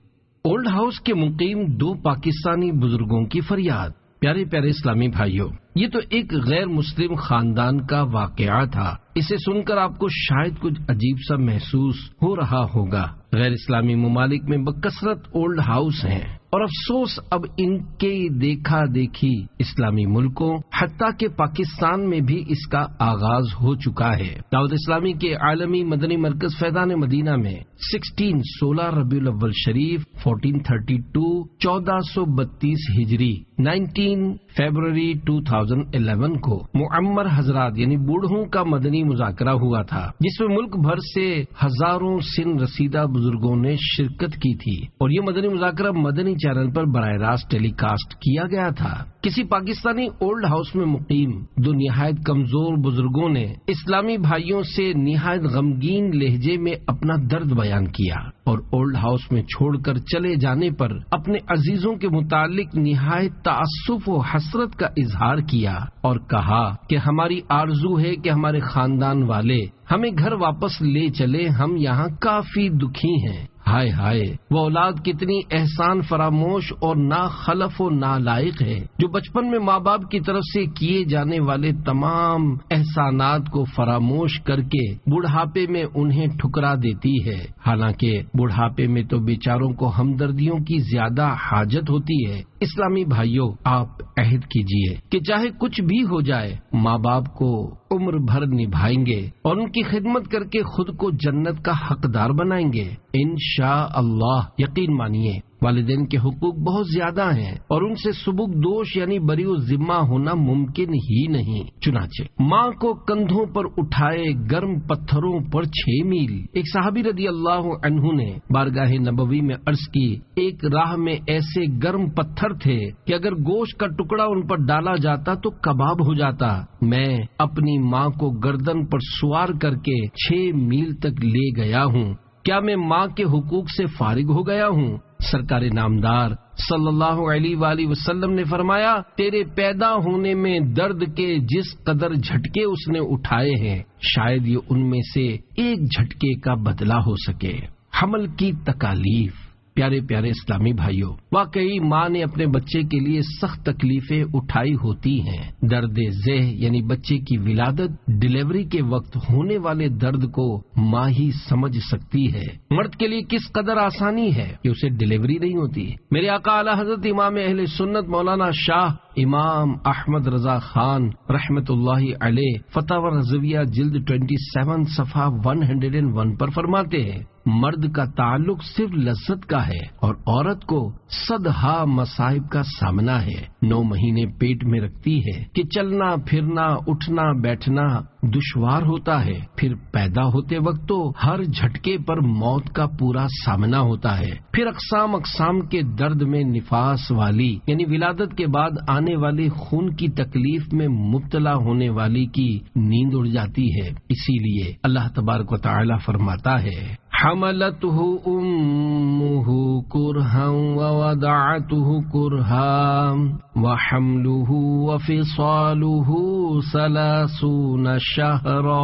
اولڈ ہاؤس کے مقیم 2 پاکستانی بزرگوں کی فریاد۔ پیارے پیارے اسلامی بھائیوں، یہ تو ایک غیر مسلم خاندان کا واقعہ تھا۔ اسے سن کر آپ کو شاید کچھ عجیب سا محسوس ہو رہا ہوگا۔ غیر اسلامی ممالک میں بکثرت اولڈ ہاؤس ہیں، اور افسوس اب ان کے دیکھا دیکھی اسلامی ملکوں حتیٰ کہ پاکستان میں بھی اس کا آغاز ہو چکا ہے۔ دعوت اسلامی کے عالمی مدنی مرکز فیضان مدینہ میں 16 ربیع الاول شریف 1432 1432 ہجری 19 فروری 2011 کو معمر حضرات یعنی بوڑھوں کا مدنی مذاکرہ ہوا تھا، جس میں ملک بھر سے ہزاروں سن رسیدہ بزرگوں نے شرکت کی تھی، اور یہ مدنی مذاکرہ مدنی چینل پر براہ راست ٹیلی کاسٹ کیا گیا تھا۔ کسی پاکستانی اولڈ ہاؤس میں مقیم 2 نہایت کمزور بزرگوں نے اسلامی بھائیوں سے نہایت غمگین لہجے میں اپنا درد بیان کیا، اور اولڈ ہاؤس میں چھوڑ کر چلے جانے پر اپنے عزیزوں کے متعلق نہایت تعصف و حسرت کا اظہار کیا، اور کہا کہ ہماری آرزو ہے کہ ہمارے خاندان والے ہمیں گھر واپس لے چلے، ہم یہاں کافی دکھی ہیں۔ ہائے ہائے، وہ اولاد کتنی احسان فراموش اور ناخلف و نالائق ہے، جو بچپن میں ماں باپ کی طرف سے کیے جانے والے تمام احسانات کو فراموش کر کے بڑھاپے میں انہیں ٹھکرا دیتی ہے۔ حالانکہ بڑھاپے میں تو بیچاروں کو ہمدردیوں کی زیادہ حاجت ہوتی ہے۔ اسلامی بھائیوں، آپ عہد کیجئے کہ چاہے کچھ بھی ہو جائے، ماں باپ کو عمر بھر نبھائیں گے اور ان کی خدمت کر کے خود کو جنت کا حقدار بنائیں گے انشاءاللہ۔ یقین مانیے، والدین کے حقوق بہت زیادہ ہیں اور ان سے سبک دوش یعنی بری ذمہ ہونا ممکن ہی نہیں۔ چنانچہ ماں کو کندھوں پر اٹھائے گرم پتھروں پر 6 میل۔ ایک صحابی رضی اللہ عنہ نے بارگاہ نبوی میں عرض کی، ایک راہ میں ایسے گرم پتھر تھے کہ اگر گوشت کا ٹکڑا ان پر ڈالا جاتا تو کباب ہو جاتا۔ میں اپنی ماں کو گردن پر سوار کر کے 6 میل تک لے گیا ہوں۔ کیا میں ماں کے حقوق سے فارغ ہو گیا ہوں؟ سرکار نامدار صلی اللہ علیہ وآلہ وسلم نے فرمایا، تیرے پیدا ہونے میں درد کے جس قدر جھٹکے اس نے اٹھائے ہیں، شاید یہ ان میں سے ایک جھٹکے کا بدلہ ہو سکے۔ حمل کی تکالیف۔ پیارے پیارے اسلامی بھائیوں، واقعی ماں نے اپنے بچے کے لیے سخت تکلیفیں اٹھائی ہوتی ہیں۔ درد ذہ یعنی بچے کی ولادت، ڈیلیوری کے وقت ہونے والے درد کو ماں ہی سمجھ سکتی ہے۔ مرد کے لیے کس قدر آسانی ہے کہ اسے ڈیلیوری نہیں ہوتی۔ میرے آقا اعلی حضرت امام اہل سنت مولانا شاہ امام احمد رضا خان رحمت اللہ علیہ فتاوی رضویہ جلد 27 صفحہ 101 پر فرماتے ہیں، مرد کا تعلق صرف لذت کا ہے اور عورت کو صدہا مصائب کا سامنا ہے۔ 9 مہینے پیٹ میں رکھتی ہے کہ چلنا پھرنا اٹھنا بیٹھنا دشوار ہوتا ہے، پھر پیدا ہوتے وقت تو ہر جھٹکے پر موت کا پورا سامنا ہوتا ہے، پھر اقسام اقسام کے درد میں نفاس والی یعنی ولادت کے بعد آنے والے خون کی تکلیف میں مبتلا ہونے والی کی نیند اڑ جاتی ہے۔ اسی لیے اللہ تبارک و تعالی فرماتا ہے، حملته امه کرہا ووضعته کرہا وحمله وفصاله 30 شہرا۔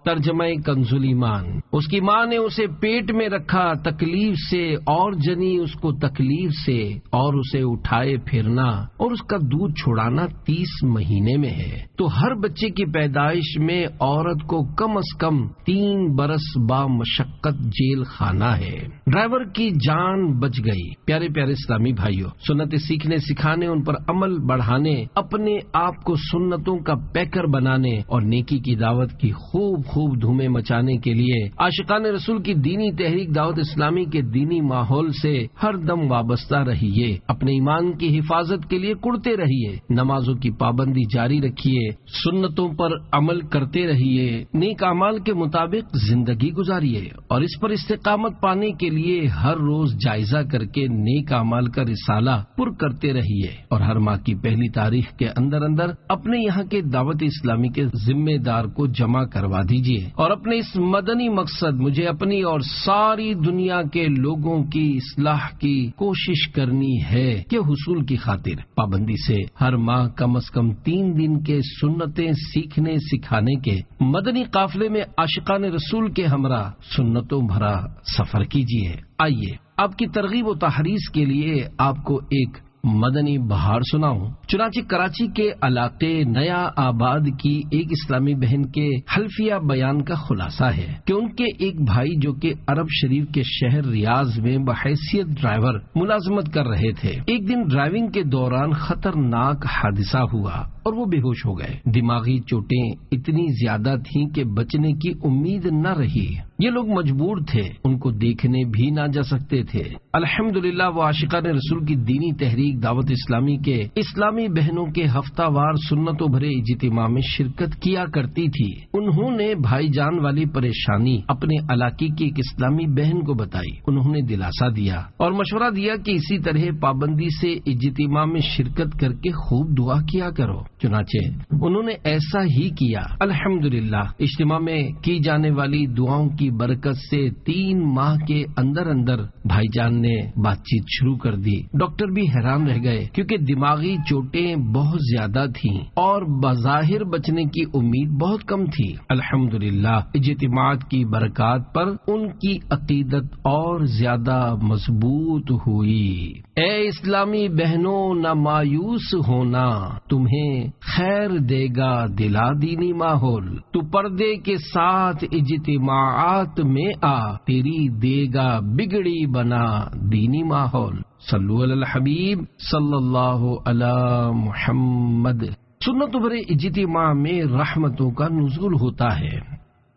ترجمہ کنز ایمان، اس کی ماں نے اسے پیٹ میں رکھا تکلیف سے اور جنی اس کو تکلیف سے، اور اسے اٹھائے پھرنا اور اس کا دودھ چھڑانا 30 مہینے میں ہے۔ تو ہر بچے کی پیدائش میں عورت کو کم از کم 3 برس با مشقت جیل خانہ ہے۔ ڈرائیور کی جان بچ گئی۔ پیارے پیارے اسلامی بھائیوں، سنتیں سیکھنے سکھانے، ان پر عمل بڑھانے، اپنے آپ کو سنتوں کا پیکر بنانے اور نیکی کی دعوت کی خوب دھومیں مچانے کے لیے عاشقان رسول کی دینی تحریک دعوت اسلامی کے دینی ماحول سے ہر دم وابستہ رہیے۔ اپنے ایمان کی حفاظت کے لیے کڑتے رہیے، نمازوں کی پابندی جاری رکھیے، سنتوں پر عمل کرتے رہیے، نیک اعمال کے مطابق زندگی گزاریے اور اس پر استقامت پانے کے لیے ہر روز جائزہ کر کے نیک اعمال کا رسالہ پر کرتے رہیے، اور ہر ماہ کی پہلی تاریخ کے اندر اپنے یہاں کے دعوت اسلامی کے ذمہ دار کو جمع کروا دیجیے، اور اپنے اس مدنی مقصد مجھے اپنی اور ساری دنیا کے لوگوں کی اصلاح کی کوشش کرنی ہے کہ حصول کی خاطر پابندی سے ہر ماہ کم از کم 3 دن کے سنتیں سیکھنے سکھانے کے مدنی قافلے میں عاشقان رسول کے ہمراہ سنتوں بھرا سفر کیجیے۔ آئیے آپ کی ترغیب و تحریض کے لیے آپ کو ایک مدنی بہار سناؤں۔ چنانچہ کراچی کے علاقے نیا آباد کی ایک اسلامی بہن کے حلفیہ بیان کا خلاصہ ہے کہ ان کے ایک بھائی جو کہ عرب شریف کے شہر ریاض میں بحیثیت ڈرائیور ملازمت کر رہے تھے، ایک دن ڈرائیونگ کے دوران خطرناک حادثہ ہوا اور وہ بے ہوش ہو گئے۔ دماغی چوٹیں اتنی زیادہ تھیں کہ بچنے کی امید نہ رہی۔ یہ لوگ مجبور تھے، ان کو دیکھنے بھی نہ جا سکتے تھے۔ الحمدللہ وہ عاشقان رسول کی دینی تحریک دعوت اسلامی کے اسلامی بہنوں کے ہفتہ وار سنتوں بھرے اجتماع میں شرکت کیا کرتی تھی۔ انہوں نے بھائی جان والی پریشانی اپنے علاقے کی ایک اسلامی بہن کو بتائی۔ انہوں نے دلاسا دیا اور مشورہ دیا کہ اسی طرح پابندی سے اجتماع میں شرکت کر کے خوب دعا کیا کرو۔ چنانچہ انہوں نے ایسا ہی کیا۔ الحمدللہ اجتماع میں کی جانے والی دعاؤں کی برکت سے 3 ماہ کے اندر بھائی جان نے بات چیت شروع کر دی۔ ڈاکٹر بھی حیران رہ گئے کیونکہ دماغی چوٹیں بہت زیادہ تھیں اور بظاہر بچنے کی امید بہت کم تھی۔ الحمدللہ اجتماعات کی برکات پر ان کی عقیدت اور زیادہ مضبوط ہوئی۔ اے اسلامی بہنوں نہ مایوس ہونا، تمہیں خیر دے گا دلا دینی ماحول، تو پردے کے ساتھ اجتماعات میں آ، تیری دے گا بگڑی بنا دینی ماحول۔ صلو علی الحبیب صلی اللہ علی محمد۔ سنتوں بھرے اجتماع میں رحمتوں کا نزول ہوتا ہے۔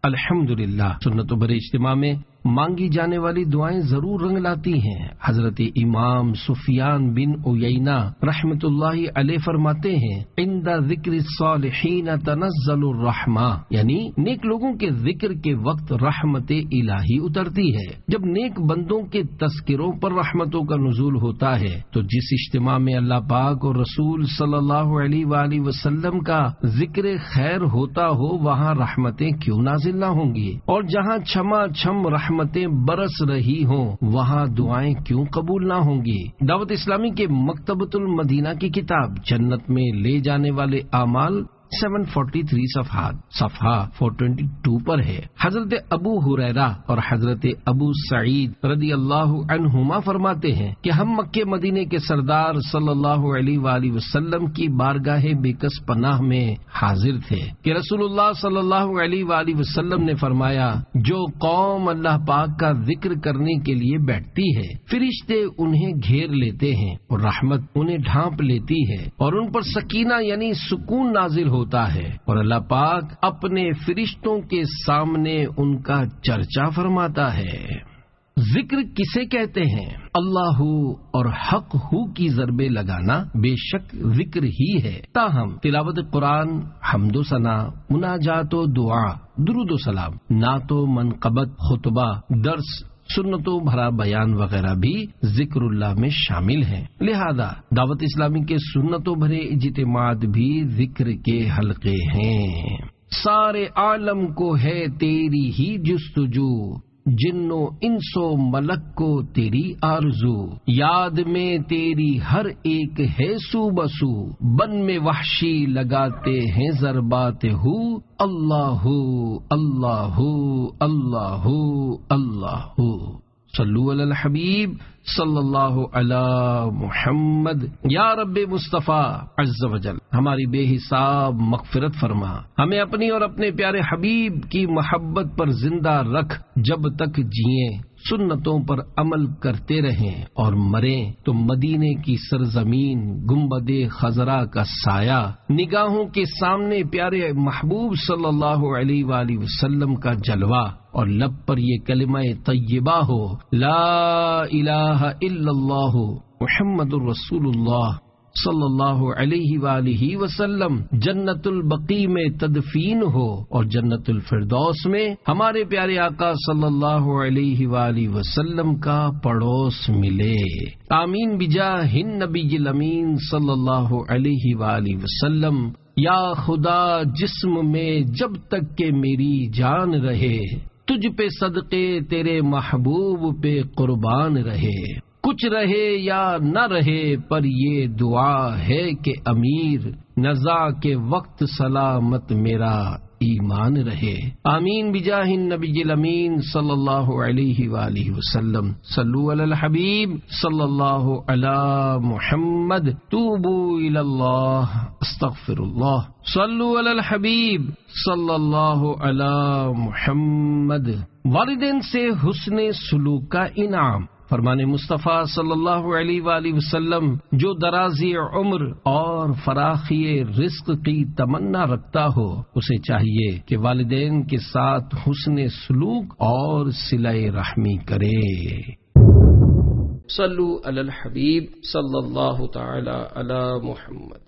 الحمدللہ سنتوں بھرے اجتماع میں مانگی جانے والی دعائیں ضرور رنگ لاتی ہیں۔ حضرت امام سفیان بن عیینہ رحمت اللہ علیہ فرماتے ہیں، عند ذکر الصالحین تنزل الرحمہ، یعنی نیک لوگوں کے ذکر کے وقت رحمت الہی اترتی ہے۔ جب نیک بندوں کے تذکروں پر رحمتوں کا نزول ہوتا ہے تو جس اجتماع میں اللہ پاک اور رسول صلی اللہ علیہ وآلہ وسلم کا ذکر خیر ہوتا ہو وہاں رحمتیں کیوں نازل نہ ہوں گی، اور جہاں چھما چھم رحمتیں برس رہی ہوں وہاں دعائیں کیوں قبول نہ ہوں گی۔ دعوت اسلامی کے مکتبۃ المدینہ کی کتاب جنت میں لے جانے والے اعمال 743 صفحہ 422 پر ہے۔ حضرت ابو ہریرہ اور حضرت ابو سعید رضی اللہ عنہما فرماتے ہیں کہ ہم مکے مدینے کے سردار صلی اللہ علیہ وآلہ وسلم کی بارگاہ بکس پناہ میں حاضر تھے کہ رسول اللہ صلی اللہ علیہ وآلہ وسلم نے فرمایا، جو قوم اللہ پاک کا ذکر کرنے کے لیے بیٹھتی ہے فرشتے انہیں گھیر لیتے ہیں اور رحمت انہیں ڈھانپ لیتی ہے اور ان پر سکینہ یعنی سکون نازل ہوتا ہے، اور اللہ پاک اپنے فرشتوں کے سامنے ان کا چرچا فرماتا ہے۔ ذکر کسے کہتے ہیں؟ اللہ اور حق ہو کی ضربیں لگانا بے شک ذکر ہی ہے، تاہم تلاوت قرآن، حمد و ثنا، مناجات و دعا، درود و سلام، نعت و منقبت، خطبہ، درس، سنتوں بھرا بیان وغیرہ بھی ذکر اللہ میں شامل ہیں۔ لہذا دعوت اسلامی کے سنتوں بھرے اجتماعات بھی ذکر کے حلقے ہیں۔ سارے عالم کو ہے تیری ہی جستجو، جنو انسو ملک کو تیری آرزو، یاد میں تیری ہر ایک ہے سو بسو، بن میں وحشی لگاتے ہیں ضربات ہو، اللہ اللہ اللہ اللہ۔ صلو علی الحبیب صلی اللہ علی محمد۔ یا رب مصطفیٰ عز و جل ہماری بے حساب مغفرت فرما، ہمیں اپنی اور اپنے پیارے حبیب کی محبت پر زندہ رکھ، جب تک جئیں سنتوں پر عمل کرتے رہیں اور مریں تو مدینے کی سرزمین، گنبد خضرا کا سایہ، نگاہوں کے سامنے پیارے محبوب صلی اللہ علیہ وآلہ وسلم کا جلوہ، اور لب پر یہ کلمہ طیبہ ہو، لا الہ الا اللہ محمد الرسول اللہ صلی اللہ علیہ وآلہ وسلم جنت البقیع میں تدفین ہو اور جنت الفردوس میں ہمارے پیارے آقا صلی اللہ علیہ وآلہ وسلم کا پڑوس ملے۔ آمین بجاہ النبی الامین صلی اللہ علیہ وآلہ وسلم۔ یا خدا جسم میں جب تک کہ میری جان رہے، تجھ پہ صدقے تیرے محبوب پہ قربان رہے، کچھ رہے یا نہ رہے پر یہ دعا ہے کہ امیر نزا کے وقت سلامت میرا ایمان رہے۔ آمین بجاہ النبی الامین صلی اللہ علیہ وآلہ وسلم۔ صلو علی الحبیب صلی اللہ علی محمد، توبوا الی اللہ، استغفر اللہ۔ صلو علی الحبیب صلی اللہ علی محمد۔ والدین سے حسن سلوک کا انعام۔ فرمان مصطفیٰ صلی اللہ علیہ وآلہ وسلم، جو درازی عمر اور فراخی رزق کی تمنا رکھتا ہو اسے چاہیے کہ والدین کے ساتھ حسن سلوک اور صلہ رحمی کرے۔ صلو علی الحبیب صلی اللہ تعالی علی محمد۔